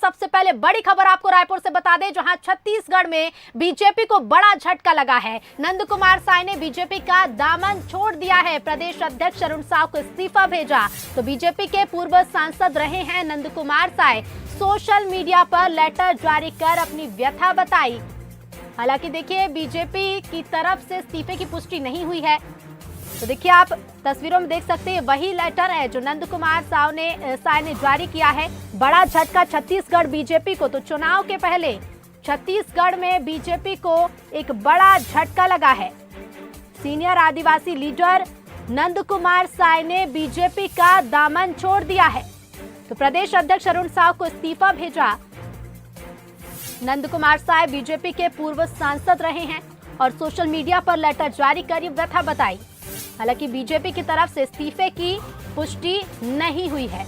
सबसे पहले बड़ी खबर आपको रायपुर से बता दें, जहां छत्तीसगढ़ में बीजेपी को बड़ा झटका लगा है। नंद कुमार साय ने बीजेपी का दामन छोड़ दिया है। प्रदेश अध्यक्ष अरुण साव को इस्तीफा भेजा। तो बीजेपी के पूर्व सांसद रहे हैं नंद कुमार साय, सोशल मीडिया पर लेटर जारी कर अपनी व्यथा बताई। हालांकि देखिए, बीजेपी की तरफ से इस्तीफे की पुष्टि नहीं हुई है। तो देखिए, आप तस्वीरों में देख सकते हैं, वही लेटर है जो नंद कुमार साय ने जारी किया है। बड़ा झटका छत्तीसगढ़ बीजेपी को। तो चुनाव के पहले छत्तीसगढ़ में बीजेपी को एक बड़ा झटका लगा है। सीनियर आदिवासी लीडर नंद कुमार साय ने बीजेपी का दामन छोड़ दिया है। तो प्रदेश अध्यक्ष अरुण साव को इस्तीफा भेजा। नंद कुमार साय बीजेपी के पूर्व सांसद रहे हैं और सोशल मीडिया पर लेटर जारी कर व्यथा बताई। हालांकि बीजेपी की तरफ से इस्तीफे की पुष्टि नहीं हुई है।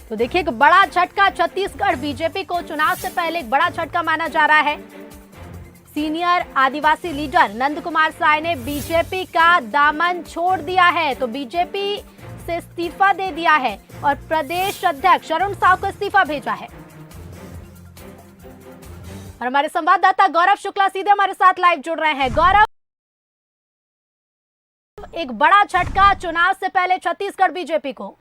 तो देखिए, एक बड़ा झटका छत्तीसगढ़ बीजेपी को चुनाव से पहले एक बड़ा झटका माना जा रहा है। सीनियर आदिवासी लीडर नंद कुमार साय ने बीजेपी का दामन छोड़ दिया है। तो बीजेपी से इस्तीफा दे दिया है और प्रदेश अध्यक्ष अरुण साव को इस्तीफा भेजा है। और हमारे संवाददाता गौरव शुक्ला सीधे हमारे साथ लाइव जुड़ रहे हैं। गौरव, एक बड़ा झटका चुनाव से पहले छत्तीसगढ़ बीजेपी को।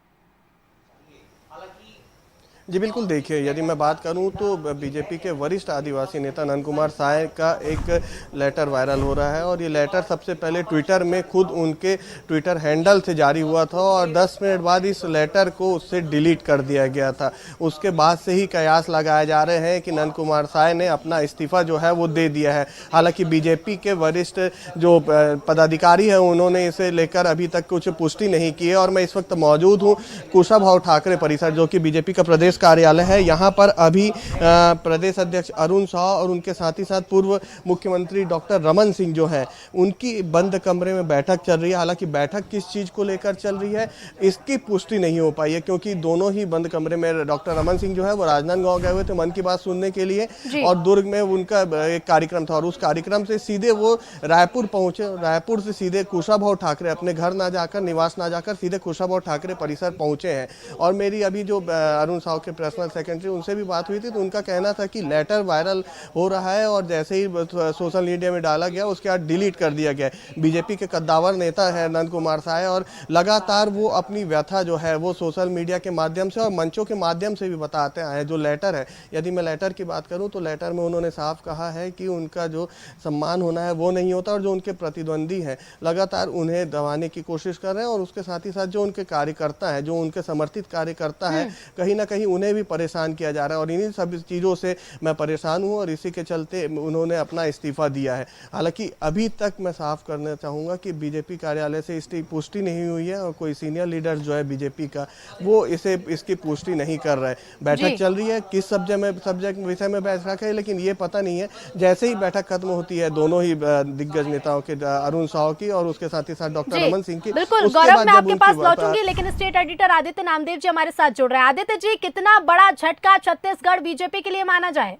जी बिल्कुल, देखिए, यदि मैं बात करूं तो बीजेपी के वरिष्ठ आदिवासी नेता नंद कुमार साय का एक लेटर वायरल हो रहा है और ये लेटर सबसे पहले ट्विटर में खुद उनके ट्विटर हैंडल से जारी हुआ था और 10 मिनट बाद इस लेटर को उससे डिलीट कर दिया गया था। उसके बाद से ही कयास लगाए जा रहे हैं कि नंद कुमार साय ने अपना इस्तीफा जो है वो दे दिया है। हालांकि बीजेपी के वरिष्ठ जो पदाधिकारी हैं उन्होंने इसे लेकर अभी तक कुछ पुष्टि नहीं की है। और मैं इस वक्त मौजूद हूँ कुशाभाऊ ठाकरे परिसर, जो कि बीजेपी का प्रदेश कार्यालय है। यहाँ पर अभी प्रदेश अध्यक्ष अरुण साव और उनके साथ ही साथ पूर्व मुख्यमंत्री डॉक्टर रमन सिंह जो है, उनकी बंद कमरे में बैठक चल रही है। हालांकि बैठक किस चीज़ को लेकर चल रही है इसकी पुष्टि नहीं हो पाई है, क्योंकि दोनों ही बंद कमरे में डॉक्टर रमन सिंह जो है वो राजनांदगांव गए हुए थे मन की बात सुनने के लिए और दुर्ग में उनका एक कार्यक्रम था और उस कार्यक्रम से सीधे वो रायपुर पहुंचे। रायपुर से सीधे कुशाभाऊ ठाकरे अपने घर ना जाकर, निवास ना जाकर, सीधे कुशाभाऊ ठाकरे परिसर पहुंचे हैं। और मेरी अभी जो अरुण साव के पर्सनल सेक्रेटरी उनसे भी बात हुई थी, तो उनका कहना था कि लेटर वायरल हो रहा है और जैसे ही सोशल मीडिया में डाला गया उसके बाद डिलीट कर दिया गया। बीजेपी के कद्दावर नेता है नंद कुमार साय और लगातार वो अपनी व्यथा जो है वो सोशल मीडिया के माध्यम से और मंचों के माध्यम से भी बताते आए हैं। जो लेटर है, यदि मैं लेटर की बात करूं तो लेटर में उन्होंने साफ कहा है कि उनका जो सम्मान होना है वो नहीं होता और जो उनके प्रतिद्वंदी हैं लगातार उन्हें दबाने की कोशिश कर रहे हैं और उसके साथ ही साथ जो उनके कार्यकर्ता है, जो उनके समर्थित कार्यकर्ता है, कहीं ना कहीं उन्हें भी परेशान किया जा रहा है। और इन्हीं सभी चीज़ों से मैं परेशान हूं और इसी के चलते उन्होंने अपना इस्तीफा दिया है। हालांकि अभी तक मैं साफ करना चाहूँगा कि बीजेपी कार्यालय से इसकी पुष्टि नहीं हुई है और कोई सीनियर लीडर जो है बीजेपी का वो इसकी पुष्टि नहीं कर रहा है। बैठक चल रही है, किस सब्जेक्ट विषय में बैठक है लेकिन ये पता नहीं है। जैसे ही बैठक खत्म होती है दोनों ही दिग्गज नेताओं के, अरुण साव की और उसके साथ ही साथ डॉक्टर रमन सिंह की, बिल्कुल गौरव, मैं आपके पास लौटूंगी, लेकिन स्टेट एडिटर आदित्य नामदेव जी हमारे साथ जुड़ रहे हैं। आदित्य जी, कितना बड़ा झटका छत्तीसगढ़ बीजेपी के लिए माना जाए?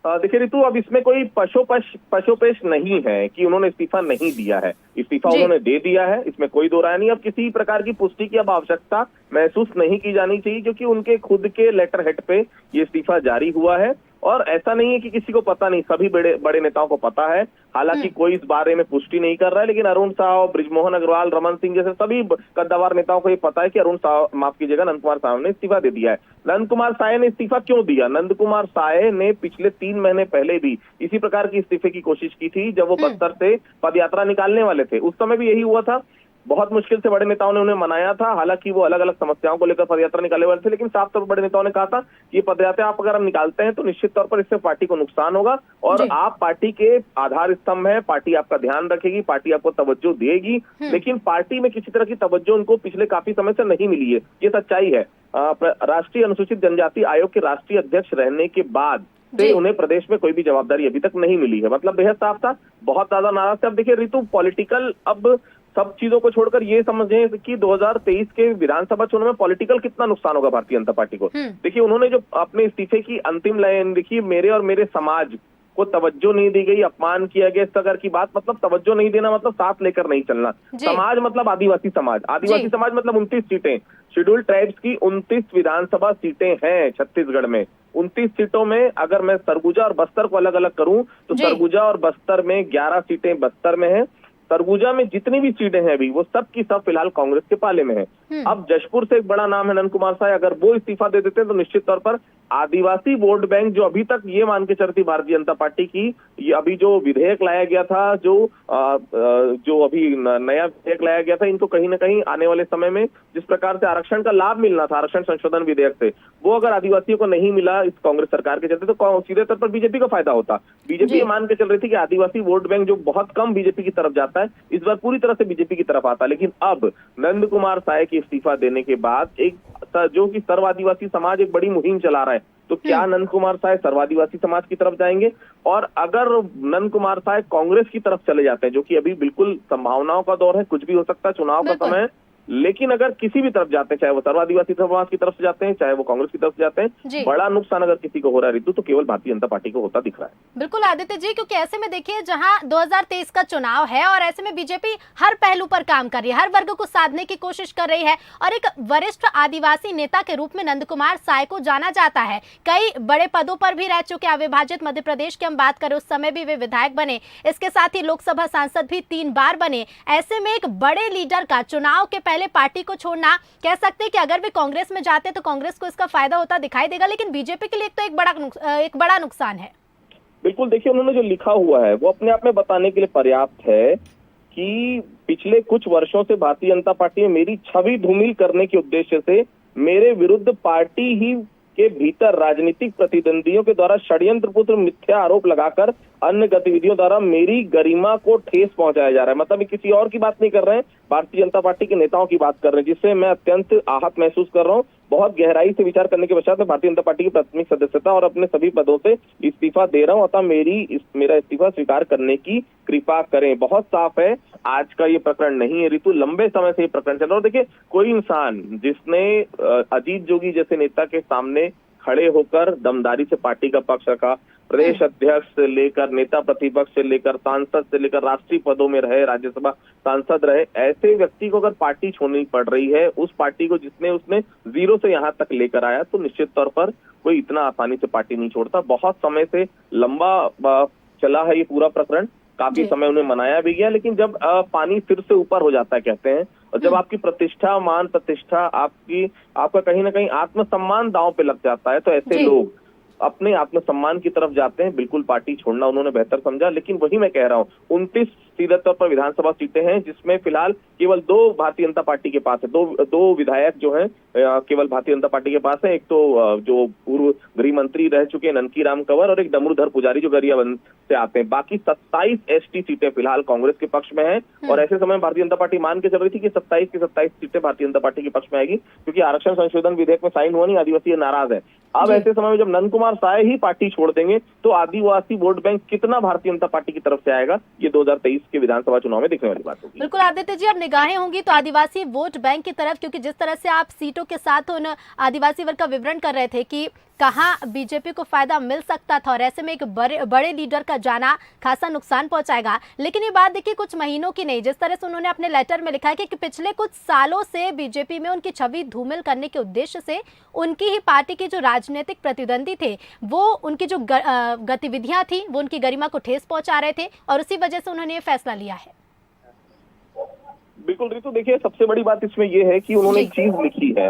देखिए रितु, अब इसमें कोई पशोपेश नहीं है कि उन्होंने इस्तीफा नहीं दिया है। इस्तीफा उन्होंने दे दिया है, इसमें कोई दो राय नहीं। अब किसी प्रकार की पुष्टि की अब आवश्यकता महसूस नहीं की जानी चाहिए, क्योंकि उनके खुद के लेटर हेड पे ये इस्तीफा जारी हुआ है और ऐसा नहीं है कि किसी को पता नहीं, सभी बड़े नेताओं को पता है। हालांकि कोई इस बारे में पुष्टि नहीं कर रहा है, लेकिन अरुण साव, बृजमोहन अग्रवाल, रमन सिंह जैसे सभी कद्दावर नेताओं को ये पता है कि अरुण साव, माफ कीजिएगा, नंद कुमार साय ने इस्तीफा दे दिया है। नंद कुमार साय ने इस्तीफा क्यों दिया? नंद कुमार साय ने पिछले 3 महीने पहले भी इसी प्रकार की इस्तीफे की कोशिश की थी, जब वो बस्तर से पदयात्रा निकालने वाले थे। उस समय भी यही हुआ था। बहुत मुश्किल से बड़े नेताओं ने उन्हें मनाया था। हालांकि वो अलग अलग समस्याओं को लेकर पदयात्रा निकाले वाले थे, लेकिन साफ तौर पर बड़े नेताओं ने कहा था कि ये पदयात्रा आप अगर हम निकालते हैं तो निश्चित तौर पर इससे पार्टी को नुकसान होगा और आप पार्टी के आधार स्तंभ है, पार्टी आपका ध्यान रखेगी, पार्टी आपको तवज्जो देगी। लेकिन पार्टी में किसी तरह की तवज्जो उनको पिछले काफी समय से नहीं मिली है, ये सच्चाई है। राष्ट्रीय अनुसूचित जनजाति आयोग के राष्ट्रीय अध्यक्ष रहने के बाद से उन्हें प्रदेश में कोई भी जवाबदारी अभी तक नहीं मिली है। मतलब बेहद साफ था, बहुत ज्यादा नाराज थे। अब देखिए रितु, पॉलिटिकल अब सब चीजों को छोड़कर ये समझें कि 2023 के विधानसभा चुनाव में पॉलिटिकल कितना नुकसान होगा भारतीय जनता पार्टी को। देखिए, उन्होंने जो अपने इस्तीफे की अंतिम लाइन देखिए, मेरे और मेरे समाज को तवज्जो नहीं दी गई, अपमान किया गया, इस प्रकार की बात। मतलब तवज्जो नहीं देना मतलब साथ लेकर नहीं चलना। समाज मतलब आदिवासी समाज, आदिवासी समाज मतलब 29 सीटें, शेड्यूल्ड ट्राइब्स की 29 विधानसभा सीटें हैं छत्तीसगढ़ में। 29 सीटों में अगर मैं सरगुजा और बस्तर को अलग अलग करूं तो सरगुजा और बस्तर में 11 सीटें बस्तर में है। सरगुजा में जितनी भी सीटें हैं अभी वो सब की सब फिलहाल कांग्रेस के पाले में है। अब जशपुर से एक बड़ा नाम है नंद कुमार साय, अगर वो इस्तीफा दे देते हैं तो निश्चित तौर पर आदिवासी वोट बैंक जो अभी तक ये मान के चलती भारतीय जनता पार्टी की, ये अभी जो विधेयक लाया गया था, जो अभी नया विधेयक लाया गया था, इनको कहीं ना कहीं आने वाले समय में जिस प्रकार से आरक्षण का लाभ मिलना था आरक्षण संशोधन विधेयक से, वो अगर आदिवासियों को नहीं मिला इस कांग्रेस सरकार के चलते तो सीधे तौर पर बीजेपी को फायदा होता। बीजेपी ये मान के चल रही थी कि आदिवासी वोट बैंक जो बहुत कम बीजेपी की तरफ जाता है, इस बार पूरी तरह से बीजेपी की तरफ आता। लेकिन अब नंद कुमार साय के इस्तीफा देने के बाद एक जो कि सर्व आदिवासी समाज एक बड़ी मुहिम चला रहा है, तो क्या नंद कुमार साय सर्व आदिवासी समाज की तरफ जाएंगे? और अगर नंद कुमार साय कांग्रेस की तरफ चले जाते हैं, जो कि अभी बिल्कुल संभावनाओं का दौर है, कुछ भी हो सकता है, चुनाव का समय है, लेकिन अगर किसी भी तरफ जाते हैं, चाहे वो सर्व आदिवासी समाज की तरफ से जाते हैं, चाहे वो कांग्रेस की तरफ से जाते हैं, बड़ा नुकसान अगर किसी को हो रहा है ऋतु, तो केवल भारतीय जनता पार्टी को होता दिख रहा है। बिल्कुल आदित्य जी, क्योंकि ऐसे में देखिए जहां 2023 का चुनाव है और ऐसे में बीजेपी हर पहलू पर काम कर रही है, हर वर्ग को साधने की कोशिश कर रही है और एक वरिष्ठ आदिवासी नेता के रूप में नंद कुमार साय को जाना जाता है। कई बड़े पदों पर भी रह चुके, अविभाजित मध्य प्रदेश की हम बात करें उस समय भी वे विधायक बने, इसके साथ ही लोकसभा सांसद भी 3 बार बने। ऐसे में एक बड़े लीडर का चुनाव के पहले पार्टी को छोड़ना, कह सकते हैं कि अगर वे कांग्रेस में जाते तो कांग्रेस को इसका फायदा होता दिखाई देगा, लेकिन बीजेपी के लिए तो एक बड़ा नुकसान है। बिल्कुल, देखिए उन्होंने जो लिखा हुआ है वो अपने आप में बताने के लिए पर्याप्त है कि पिछले कुछ वर्षों से भारतीय जनता पार्टी में मेरी छवि धूमिल करने के उद्देश्य से मेरे विरुद्ध पार्टी ही के भीतर राजनीतिक प्रतिद्वंदियों के द्वारा षड्यंत्रपूर्ण मिथ्या आरोप लगाकर अन्य गतिविधियों द्वारा मेरी गरिमा को ठेस पहुंचाया जा रहा है। मतलब किसी और की बात नहीं कर रहे हैं, भारतीय जनता पार्टी के नेताओं की बात कर रहे हैं, जिससे मैं अत्यंत आहत महसूस कर रहा हूं। बहुत गहराई से विचार करने के पश्चात मैं भारतीय जनता पार्टी की प्राथमिक सदस्यता और अपने सभी पदों से इस्तीफा दे रहा हूं, अतः मेरा इस्तीफा स्वीकार करने की कृपा करें। बहुत साफ है, आज का ये प्रकरण नहीं है ऋतु, लंबे समय से ये प्रकरण चल रहा है। देखिए, कोई इंसान जिसने अजीत जोगी जैसे नेता के सामने खड़े होकर दमदारी से पार्टी का पक्ष रखा, प्रदेश अध्यक्ष से लेकर नेता प्रतिपक्ष से लेकर सांसद से लेकर राष्ट्रीय पदों में रहे, राज्यसभा सांसद रहे, ऐसे व्यक्ति को अगर पार्टी छोड़नी पड़ रही है, उस पार्टी को उसने 0 से यहाँ तक लेकर आया, तो निश्चित तौर पर कोई इतना आसानी से पार्टी नहीं छोड़ता। बहुत समय से लंबा चला है ये पूरा प्रकरण, काफी समय उन्हें मनाया भी गया, लेकिन जब पानी फिर से ऊपर हो जाता है कहते हैं, और जब आपकी प्रतिष्ठा, मान प्रतिष्ठा, आपका कहीं ना कहीं आत्मसम्मान दांव पे लग जाता है, तो ऐसे लोग अपने आत्मसम्मान की तरफ जाते हैं। बिल्कुल पार्टी छोड़ना उन्होंने बेहतर समझा, लेकिन वही मैं कह रहा हूँ, 29 सीधे तौर पर विधानसभा सीटें हैं, जिसमें फिलहाल केवल 2 भारतीय जनता पार्टी के पास है, दो विधायक जो हैं केवल भारतीय जनता पार्टी के पास है। एक तो जो पूर्व गृह मंत्री रह चुके हैं ननकी राम कंवर, और एक डमरूधर पुजारी जो गरियाबंद से आते हैं। बाकी 27 एसटी सीटें फिलहाल कांग्रेस के पक्ष में है, और ऐसे समय भारतीय जनता पार्टी मान के चल रही थी कि 27 की 27 सीटें भारतीय जनता पार्टी के पक्ष में आएगी, क्योंकि आरक्षण संशोधन विधेयक में साइन हुआ नहीं, आदिवासी नाराज है। अब ऐसे समय में जब नंद कुमार साय ही पार्टी छोड़ देंगे तो आदिवासी वोट बैंक कितना भारतीय जनता पार्टी की तरफ से आएगा, ये 2023 के विधानसभा चुनाव में दिखने वाली बात होगी। बिल्कुल आदित्य जी, अब निगाहें होंगी तो आदिवासी वोट बैंक की तरफ, क्योंकि जिस तरह से आप सीटों के साथ उन आदिवासी वर्ग का विवरण कर रहे थे कि कहां बीजेपी को फायदा मिल सकता था, और ऐसे में एक बड़े लीडर का जाना खासा नुकसान पहुंचाएगा। लेकिन ये बात देखिए कुछ महीनों की नहीं, जिस तरह से उन्होंने अपने लेटर में लिखा है कि पिछले कुछ सालों से बीजेपी में उनकी छवि धूमिल करने के उद्देश्य से उनकी ही पार्टी के जो राजनीतिक प्रतिद्वंदी थे, वो उनकी जो गतिविधियां थी वो उनकी गरिमा को ठेस पहुंचा रहे थे, और उसी वजह से उन्होंने ये फैसला लिया है। बिल्कुल ऋतु, देखिए सबसे बड़ी बात इसमें यह है कि उन्होंने एक चीज लिखी है,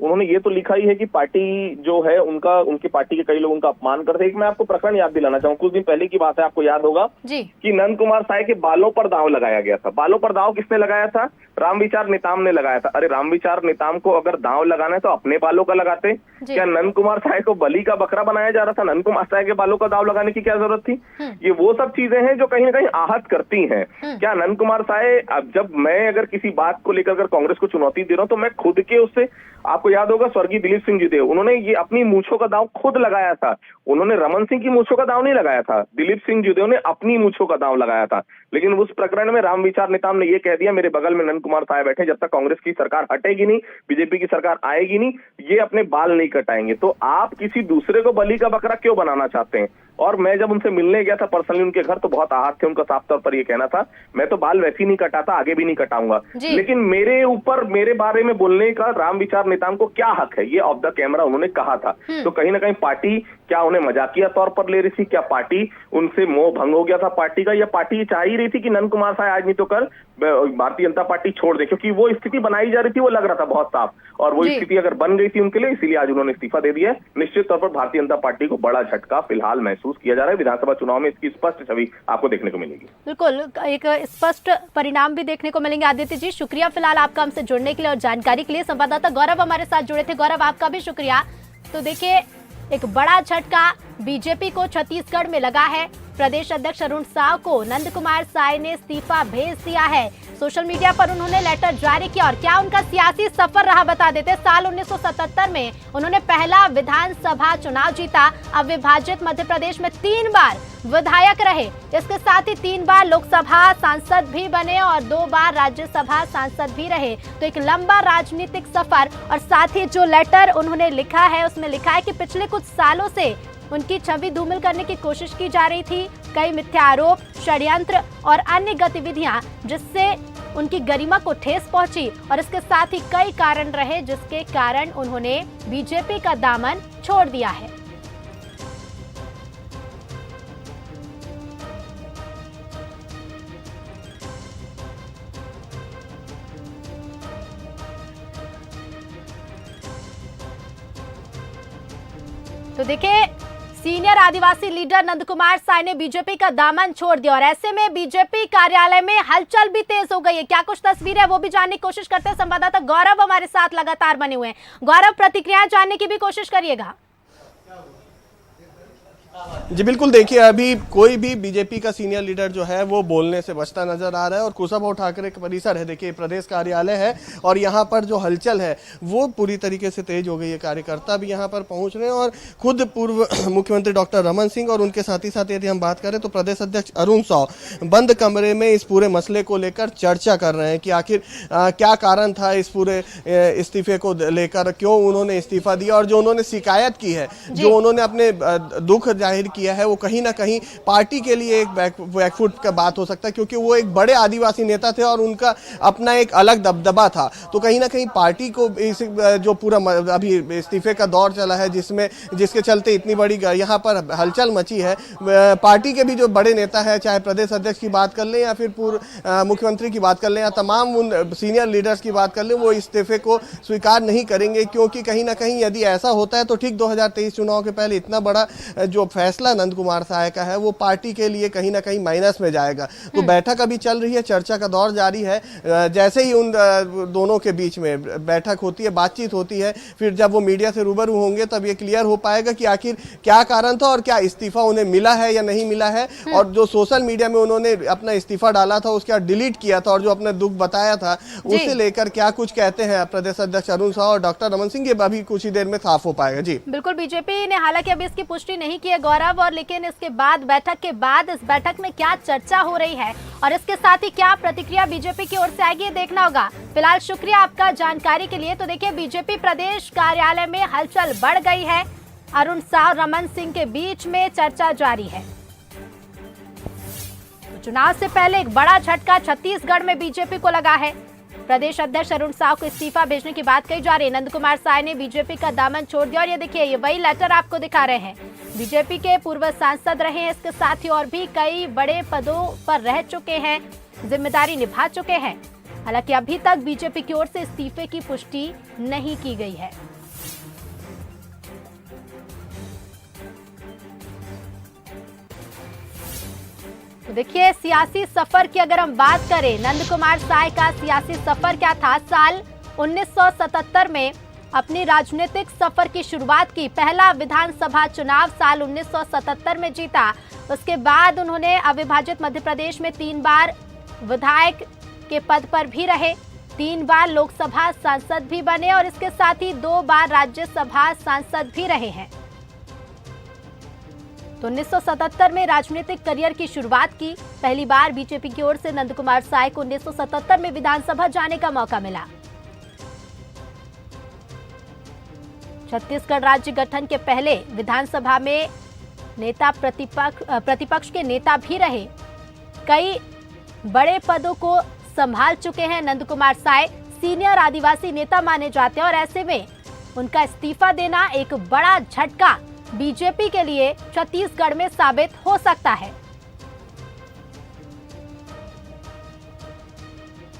उन्होंने ये तो लिखा ही है कि पार्टी जो है उनकी पार्टी के कई लोग उनका अपमान करते हैं। एक मैं आपको प्रकरण याद दिलाना चाहूँ, कुछ दिन पहले की बात है, आपको याद होगा कि नंद कुमार साय के बालों पर दांव लगाया गया था। बालों पर दांव किसने लगाया था? रामविचार नेताम ने लगाया था। अरे रामविचार नेताम को अगर दांव लगाना है तो अपने बालों का लगाते, क्या नंद कुमार साय को बलि का बकरा बनाया जा रहा था? नंद कुमार साय के बालों का दांव लगाने की क्या जरूरत थी? ये वो सब चीजें हैं जो कहीं ना कहीं आहत करती हैं। क्या नंद कुमार साय, अब जब मैं अगर किसी बात को लेकर कांग्रेस को चुनौती दे रहा हूं तो मैं खुद के उससे, आपको याद होगा स्वर्गीय दिलीप सिंह जी थे, उन्होंने ये अपनी मूंछों का दांव खुद लगाया था। उन्होंने रमन सिंह की मूंछों का दांव नहीं लगाया था, दिलीप सिंह जी ने अपनी मूंछों का दांव लगाया था। लेकिन उस प्रकरण में रामविचार नेताम ने ये कह दिया, मेरे बगल में नंद कुमार साय बैठे, जब तक कांग्रेस की सरकार हटेगी नहीं, बीजेपी की सरकार आएगी नहीं, ये अपने बाल नहीं कटाएंगे। तो आप किसी दूसरे को बलि का बकरा क्यों बनाना चाहते हैं? और मैं जब उनसे मिलने गया था पर्सनली उनके घर, तो बहुत आहत थे। उनका साफ तौर पर ये कहना था, मैं तो बाल वैसे ही नहीं कटाता, आगे भी नहीं कटाऊंगा, लेकिन मेरे ऊपर, मेरे बारे में बोलने का राम विचार नेताओं को क्या हक है, ये ऑफ द कैमरा उन्होंने कहा था। तो कहीं ना कहीं पार्टी क्या उन्हें मजाकिया तौर पर ले रही थी? क्या पार्टी उनसे मोह भंग हो गया था पार्टी का, या पार्टी चाह ही रही थी कि नंद कुमार साय आज नहीं तो कल भारतीय जनता पार्टी छोड़ दे? क्योंकि वो स्थिति बनाई जा रही थी, वो लग रहा था बहुत साफ, और वो स्थिति अगर बन गई थी उनके लिए, इसीलिए आज उन्होंने इस्तीफा दे दिया है। निश्चित तौर पर भारतीय जनता पार्टी को बड़ा झटका फिलहाल महसूस किया जा रहा है। विधानसभा चुनाव में इसकी स्पष्ट छवि आपको देखने को मिलेगी। बिल्कुल, एक स्पष्ट परिणाम भी देखने को मिलेंगे। आदित्य जी, शुक्रिया फिलहाल आपका हमसे जुड़ने के लिए और जानकारी के लिए। संवाददाता गौरव हमारे साथ जुड़े थे। गौरव, आपका भी शुक्रिया। तो देखिए, एक बड़ा झटका बीजेपी को छत्तीसगढ़ में लगा है। प्रदेश अध्यक्ष अरुण साव को नंद कुमार साय ने इस्तीफा भेज दिया है। सोशल मीडिया पर उन्होंने लेटर जारी किया और क्या उनका सियासी सफर रहा बता देते। साल 1977 में उन्होंने पहला विधानसभा चुनाव जीता। अविभाजित मध्य प्रदेश में 3 बार विधायक रहे। इसके साथ ही 3 बार लोकसभा सांसद भी बने और 2 बार राज्यसभा सांसद भी रहे। तो एक लंबा राजनीतिक सफर, और साथ ही जो लेटर उन्होंने लिखा है उसमें लिखा है कि पिछले कुछ सालों से उनकी छवि धूमिल करने की कोशिश की जा रही थी। कई मिथ्या आरोप, षड्यंत्र और अन्य गतिविधियां जिससे उनकी गरिमा को ठेस पहुंची, और इसके साथ ही कई कारण रहे जिसके कारण उन्होंने बीजेपी का दामन छोड़ दिया है। तो देखिए, सीनियर आदिवासी लीडर नंद कुमार साय ने बीजेपी का दामन छोड़ दिया और ऐसे में बीजेपी कार्यालय में हलचल भी तेज हो गई है। क्या कुछ तस्वीरें है वो भी जानने की कोशिश करते हैं। संवाददाता गौरव हमारे साथ लगातार बने हुए हैं। गौरव, प्रतिक्रियाएं जानने की भी कोशिश करिएगा। जी बिल्कुल, देखिए अभी कोई भी बीजेपी का सीनियर लीडर जो है वो बोलने से बचता नजर आ रहा है। और कुशाभाऊ ठाकरे का परिसर है, देखिए प्रदेश कार्यालय है, और यहाँ पर जो हलचल है वो पूरी तरीके से तेज हो गई है। कार्यकर्ता भी यहाँ पर पहुँच रहे हैं और खुद पूर्व मुख्यमंत्री डॉक्टर रमन सिंह और उनके साथ ही यदि हम बात करें तो प्रदेश अध्यक्ष अरुण साव बंद कमरे में इस पूरे मसले को लेकर चर्चा कर रहे हैं कि आखिर क्या कारण था इस पूरे इस्तीफे को लेकर, क्यों उन्होंने इस्तीफा दिया, और जो उन्होंने शिकायत की है, जो उन्होंने अपने दुख जाहिर किया है, वो कहीं ना कहीं पार्टी के लिए एक बैकफुट का बात हो सकता है, क्योंकि वो एक बड़े आदिवासी नेता थे और उनका अपना एक अलग दबदबा था। तो कहीं ना कहीं पार्टी को इस जो पूरा अभी इस्तीफे का दौर चला है, जिसके चलते इतनी बड़ी यहाँ पर हलचल मची है, पार्टी के भी जो बड़े नेता है, चाहे प्रदेश अध्यक्ष की बात कर लें या फिर पूर्व मुख्यमंत्री की बात कर लें या तमाम उन सीनियर लीडर्स की बात कर लें, वो इस्तीफे को स्वीकार नहीं करेंगे। क्योंकि कहीं ना कहीं यदि ऐसा होता है तो ठीक 2023 चुनाव के पहले इतना बड़ा जो फैसला नंद कुमार साय का है वो पार्टी के लिए कहीं ना कहीं माइनस में जाएगा। तो बैठक अभी चल रही है, चर्चा का दौर जारी है। जैसे ही उन दोनों के बीच में बैठक होती है, बातचीत होती है, फिर जब वो मीडिया से रूबरू होंगे तब ये क्लियर हो पाएगा कि आखिर क्या कारण था और क्या इस्तीफा उन्हें मिला है या नहीं मिला है। और जो सोशल मीडिया में उन्होंने अपना इस्तीफा डाला था उसके बाद डिलीट किया था और जो अपने दुख बताया था उसे लेकर क्या कुछ कहते हैं प्रदेश अध्यक्ष अरुण साव और डॉक्टर रमन सिंह, ये अभी कुछ ही देर में साफ हो पाएगा। जी बिल्कुल, बीजेपी ने हालांकि अभी इसकी पुष्टि नहीं की है गौरव, और लेकिन इसके बाद बैठक के बाद इस बैठक में क्या चर्चा हो रही है और इसके साथ ही क्या प्रतिक्रिया बीजेपी की ओर से आएगी, ये देखना होगा। फिलहाल शुक्रिया आपका जानकारी के लिए। तो देखिए, बीजेपी प्रदेश कार्यालय में हलचल बढ़ गई है। अरुण साव रमन सिंह के बीच में चर्चा जारी है। तो चुनाव से पहले एक बड़ा झटका छत्तीसगढ़ में बीजेपी को लगा है। प्रदेश अध्यक्ष अरुण साव को इस्तीफा भेजने की बात कही जा रही है। नंद कुमार साय ने बीजेपी का दामन छोड़ दिया और ये देखिए, ये वही लेटर आपको दिखा रहे हैं। बीजेपी के पूर्व सांसद रहे हैं, इसके साथ ही और भी कई बड़े पदों पर रह चुके हैं, जिम्मेदारी निभा चुके हैं। हालांकि अभी तक बीजेपी की ओर से इस्तीफे की पुष्टि नहीं की गई है। तो देखिए, सियासी सफर की अगर हम बात करें, नंद कुमार साय का सियासी सफर क्या था। साल 1977 में अपनी राजनीतिक सफर की शुरुआत की। पहला विधानसभा चुनाव साल 1977 में जीता। उसके बाद उन्होंने अविभाजित मध्य प्रदेश में 3 बार विधायक के पद पर भी रहे, 3 बार लोकसभा सांसद भी बने और इसके साथ ही 2 बार राज्यसभा सांसद भी रहे हैं। तो 1977 में राजनीतिक करियर की शुरुआत की। पहली बार बीजेपी की ओर से नंद कुमार साय को 1977 में विधानसभा जाने का मौका मिला। छत्तीसगढ़ राज्य गठन के पहले विधानसभा में नेता प्रतिपक्ष के नेता भी रहे, कई बड़े पदों को संभाल चुके हैं। नंद कुमार साय सीनियर आदिवासी नेता माने जाते हैं और ऐसे में उनका इस्तीफा देना एक बड़ा झटका बीजेपी के लिए छत्तीसगढ़ में साबित हो सकता है।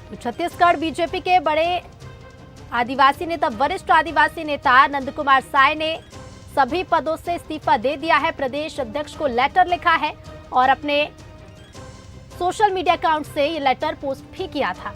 तो छत्तीसगढ़ बीजेपी के बड़े आदिवासी नेता, वरिष्ठ आदिवासी नेता नंद कुमार साय ने सभी पदों से इस्तीफा दे दिया है। प्रदेश अध्यक्ष को लेटर लिखा है और अपने सोशल मीडिया अकाउंट से ये लेटर पोस्ट भी किया था।